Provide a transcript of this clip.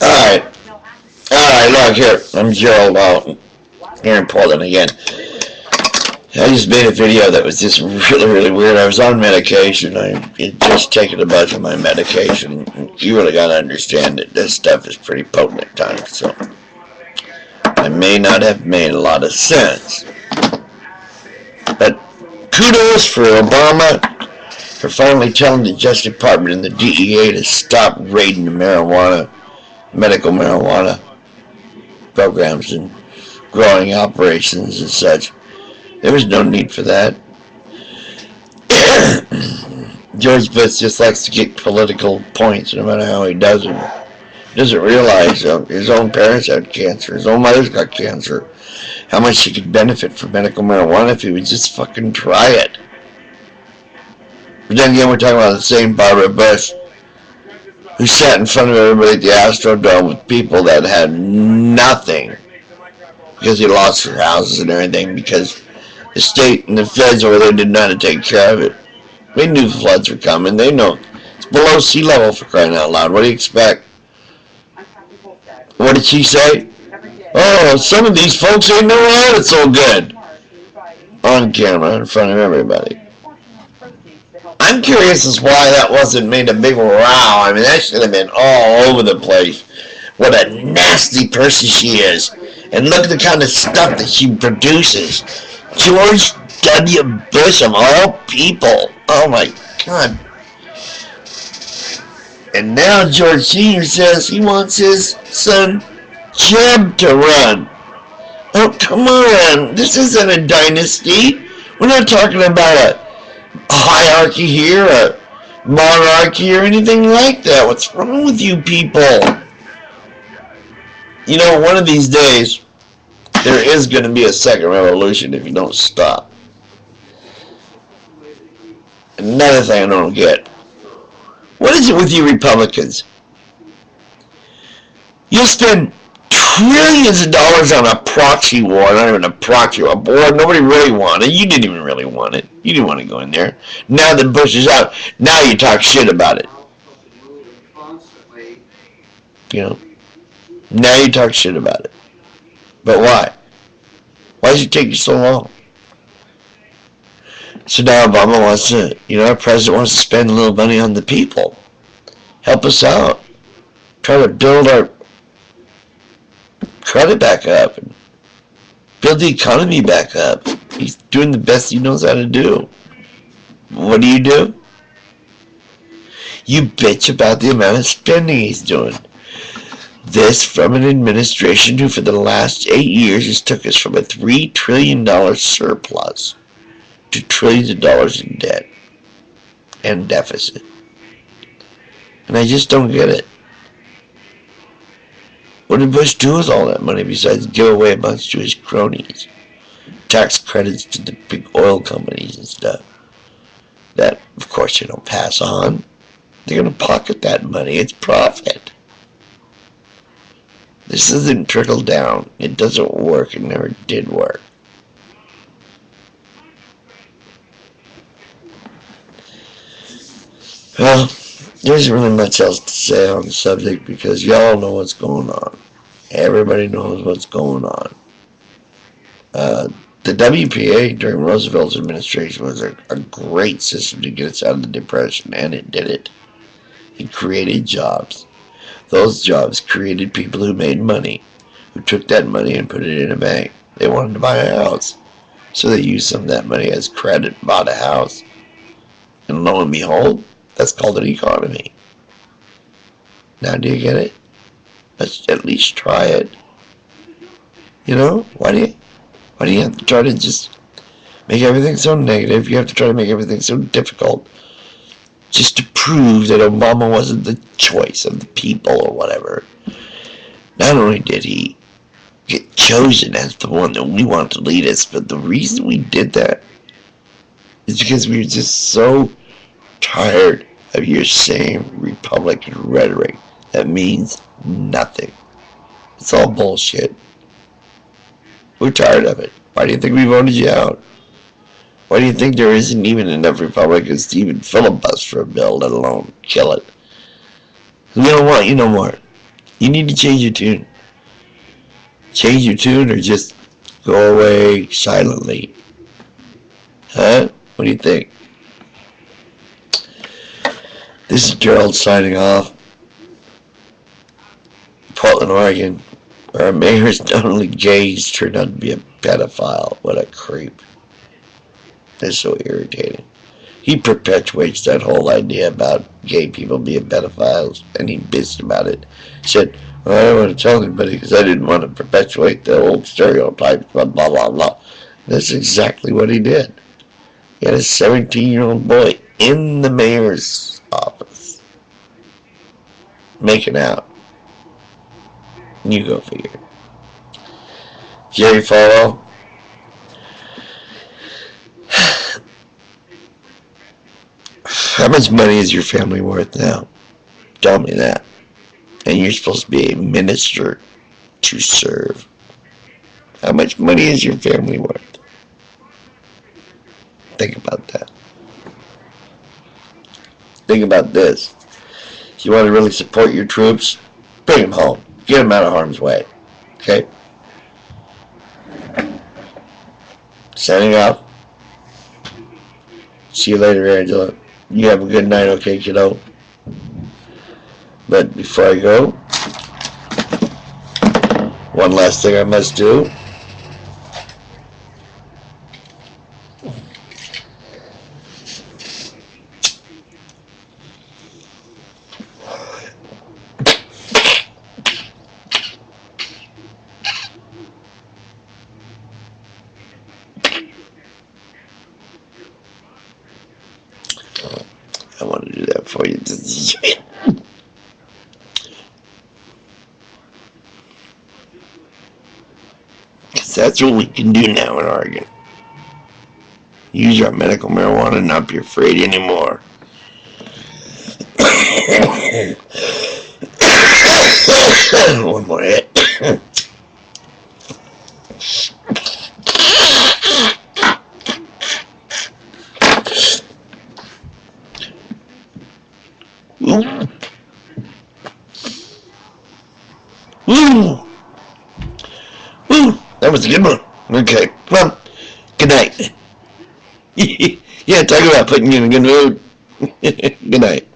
Alright. Alright, look here. I'm Gerald out here in Portland again. I just made a video that was just really weird. I was on medication. I had just taken a bunch of my medication. You really gotta understand that this stuff is pretty potent at times, so I may not have made a lot of sense. But kudos for Obama for finally telling the Justice Department and the DEA to stop raiding the medical marijuana programs and growing operations and such. There was no need for that. George Bush just likes to get political points no matter how he does it. He doesn't realize his own parents had cancer, his own mother's got cancer, how much he could benefit from medical marijuana if he would just fucking try it. But then again, we're talking about the same Barbara Bush who sat in front of everybody at the Astrodome with people that had nothing because he lost their houses and everything because the state and the feds over there didn't know how to take care of it. They knew floods were coming. They know it's below sea level, for crying out loud. What do you expect? What did she say? Oh, some of these folks ain't never had it so good. On camera, in front of everybody. I'm curious as why that wasn't made a big row. I mean, that should have been all over the place. What a nasty person she is. And look at the kind of stuff that she produces. George W. Bush, of all people. Oh my God. And now George Sr. says he wants his son Jeb to run. Oh, come on. This isn't a dynasty. We're not talking about a hierarchy here, a monarchy, or anything like that. What's wrong with you people? You know, one of these days, there is going to be a second revolution if you don't stop. Another thing I don't get. What is it with you Republicans? You'll spend trillions of dollars on a proxy war, not even a proxy war, a war nobody really wanted. You didn't even really want it. You didn't want to go in there. Now that Bush is out, now you talk shit about it. You know? Now you talk shit about it. But why? Why does it take you so long? So now Obama wants to, our president wants to spend a little money on the people. Help us out. Try to build our credit back up and build the economy back up. He's doing the best he knows how to do. What do? You bitch about the amount of spending he's doing. This from an administration who for the last 8 years has took us from a $3 trillion surplus to trillions of dollars in debt and deficit. And I just don't get it. What did Bush do with all that money besides give away a bunch to his cronies? Tax credits to the big oil companies and stuff. That, of course, you don't pass on. They're going to pocket that money. It's profit. This doesn't trickle down. It doesn't work. It never did work. Well, there isn't really much else to say on the subject because y'all know what's going on. Everybody knows what's going on. The WPA during Roosevelt's administration was a great system to get us out of the Depression, and it did it. It created jobs. Those jobs created people who made money, who took that money and put it in a bank. They wanted to buy a house, so they used some of that money as credit, bought a house. And lo and behold, that's called an economy. Now do you get it? Let's at least try it. Why do you have to try to just make everything so negative? You have to try to make everything so difficult just to prove that Obama wasn't the choice of the people or whatever. Not only did he get chosen as the one that we want to lead us, but the reason we did that is because we were just so tired of your same Republican rhetoric that means nothing. It's all bullshit. We're tired of it. Why do you think we voted you out? Why do you think there isn't even enough Republicans to even filibuster a bill, let alone kill it? We don't want you no more. You need to change your tune. Change your tune or just go away silently. Huh? What do you think? This is Gerald signing off. Portland, Oregon, where our mayor is not only gay, he's turned out to be a pedophile. What a creep. That's so irritating. He perpetuates that whole idea about gay people being pedophiles, and he bitched about it. He said, well, I don't want to tell anybody because I didn't want to perpetuate the old stereotypes, blah, blah, blah, blah. That's exactly what he did. He had a 17-year-old boy in the mayor's office making out. You go figure. Jerry Falwell. How much money is your family worth now? Tell me that. And you're supposed to be a minister to serve. How much money is your family worth? Think about that. Think about this. If you want to really support your troops, bring them home. Get them out of harm's way. Okay? Signing off. See you later, Angela. You have a good night, okay, kiddo? But before I go, one last thing I must do. I want to do that for you. Because that's what we can do now in Oregon. Use your medical marijuana and not be afraid anymore. One more hit. Woo! Woo! Woo! That was a good one. Okay, well, good night. Yeah, talk about putting you in a good mood. Good night.